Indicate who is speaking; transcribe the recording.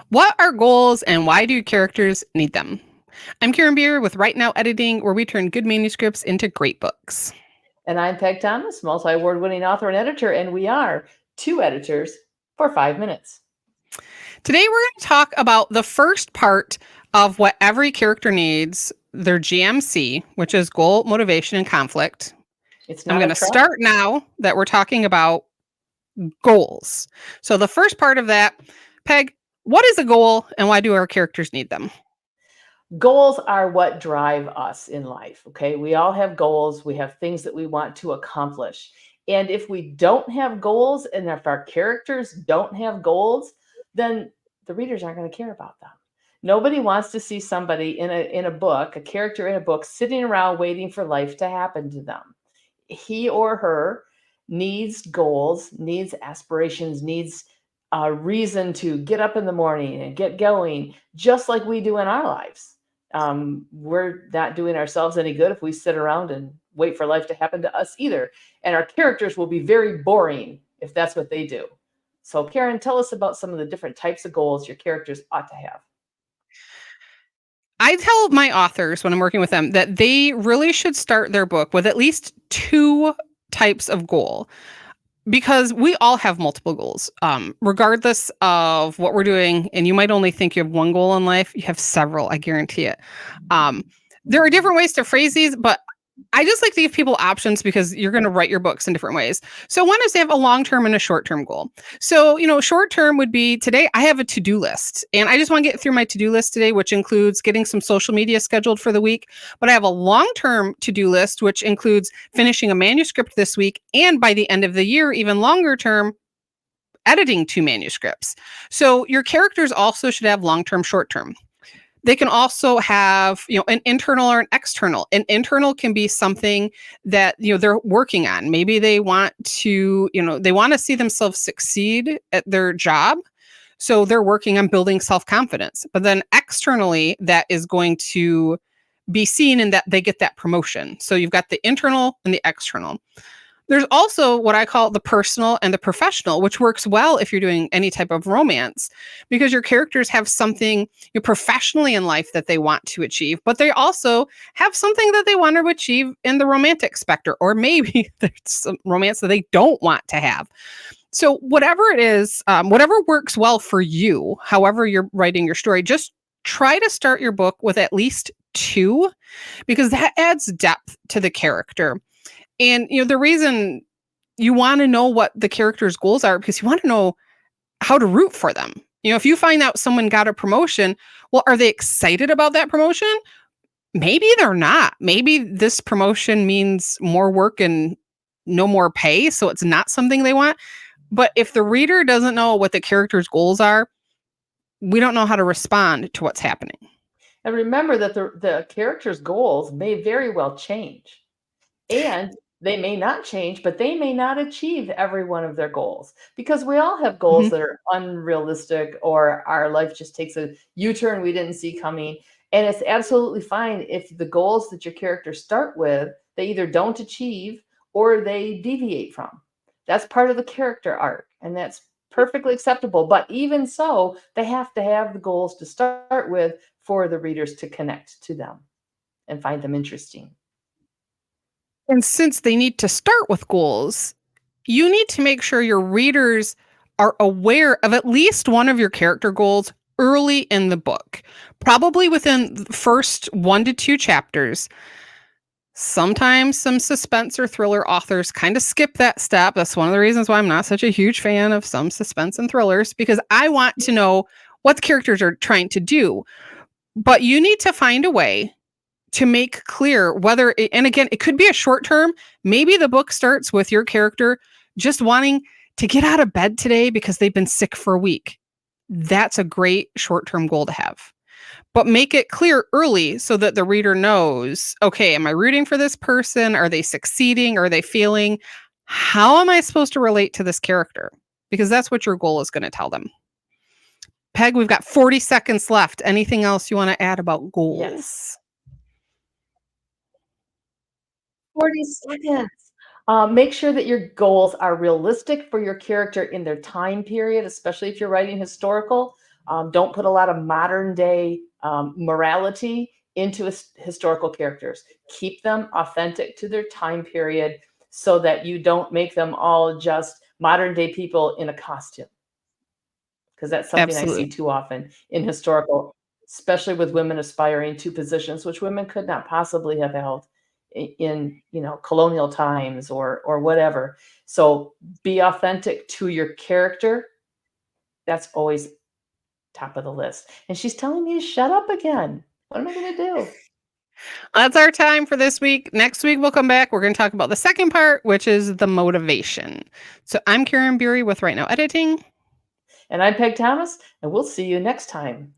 Speaker 1: What are goals and why do characters need them? I'm Karen Beer with Right Now Editing, where we turn good manuscripts into great books.
Speaker 2: And I'm Peg Thomas, multi award winning author and editor, and we are two editors for 5 minutes.
Speaker 1: Today, we're going to talk about the first part of what every character needs, their GMC, which is goal, motivation, and conflict.
Speaker 2: It's
Speaker 1: I'm
Speaker 2: not
Speaker 1: going
Speaker 2: a
Speaker 1: to
Speaker 2: trap.
Speaker 1: start now that we're talking about goals. So, the first part of that, Peg, what is a goal and why do our characters need them?
Speaker 2: Goals are what drive us in life. Okay. We all have goals, we have things that we want to accomplish. And if we don't have goals and if our characters don't have goals, then the readers aren't going to care about them. Nobody wants to see somebody in a book, a character in a book, sitting around waiting for life to happen to them. He or her needs goals, needs aspirations, needs a reason to get up in the morning and get going, just like we do in our lives. We're not doing ourselves any good if we sit around and wait for life to happen to us either. And our characters will be very boring if that's what they do. So, Karen, tell us about some of the different types of goals your characters ought to have.
Speaker 1: I tell my authors when I'm working with them that they really should start their book with at least two types of goal because we all have multiple goals, regardless of what we're doing. And you might only think you have one goal in life, you have several, I guarantee it. Um, there are different ways to phrase these, but I just like to give people options because you're going to write your books in different ways. So one is they have a long-term and a short-term goal. So, short-term would be today I have a to-do list and I just want to get through my to-do list today, which includes getting some social media scheduled for the week. But I have a long-term to-do list, which includes finishing a manuscript this week. And by the end of the year, even longer term, editing two manuscripts. So your characters also should have long-term, short-term. They can also have, an internal or an external. An internal can be something that, they're working on. Maybe they want to, they want to see themselves succeed at their job. So they're working on building self-confidence. But then externally, that is going to be seen in that they get that promotion. So you've got the internal and the external. There's also what I call the personal and the professional, which works well if you're doing any type of romance because your characters have something professionally in life that they want to achieve, but they also have something that they want to achieve in the romantic spectrum, or maybe there's some romance that they don't want to have. So, whatever it is, whatever works well for you, however you're writing your story, just try to start your book with at least two because that adds depth to the character. And the reason you want to know what the character's goals are because you want to know how to root for them. If you find out someone got a promotion, well, are they excited about that promotion? Maybe they're not. Maybe this promotion means more work and no more pay, so it's not something they want. But if the reader doesn't know what the character's goals are, we don't know how to respond to what's happening.
Speaker 2: And remember that the character's goals may very well change. And they may not change, but they may not achieve every one of their goals because we all have goals
Speaker 1: Mhm.
Speaker 2: that are unrealistic or our life just takes a U turn we didn't see coming. And it's absolutely fine if the goals that your characters start with, they either don't achieve or they deviate from. That's part of the character arc, and that's perfectly acceptable. But even so, they have to have the goals to start with for the readers to connect to them and find them interesting.
Speaker 1: And since they need to start with goals, you need to make sure your readers are aware of at least one of your character goals early in the book, probably within the first 1 to 2 chapters. Sometimes some suspense or thriller authors kind of skip that step. That's one of the reasons why I'm not such a huge fan of some suspense and thrillers because I want to know what the characters are trying to do. But you need to find a way to make clear whether and again, it could be a short term. Maybe the book starts with your character just wanting to get out of bed today because they've been sick for a week. That's a great short-term goal to have. But make it clear early so that the reader knows, okay, am I rooting for this person? Are they succeeding? Are they failing? How am I supposed to relate to this character? Because that's what your goal is going to tell them. Peg, we've got 40 seconds left. Anything else you want to add about
Speaker 2: Yes.
Speaker 1: goals?
Speaker 2: 40 seconds. Make sure that your goals are realistic for your character in their time period, especially if you're writing historical. Don't put a lot of modern day morality into historical characters. Keep them authentic to their time period so that you don't make them all just modern day people in a costume. Because that's something I see
Speaker 1: Absolutely.
Speaker 2: too often in historical, especially with women aspiring to positions which women could not possibly have held in, colonial times or whatever. So be authentic to your character. That's always top of the list. And she's telling me to shut up again. What am I going to do?
Speaker 1: That's our time for this week. Next week, we'll come back. We're going to talk about the second part, which is the motivation. So I'm Karen Bury with Right Now Editing.
Speaker 2: And I'm Peg Thomas, and we'll see you next time.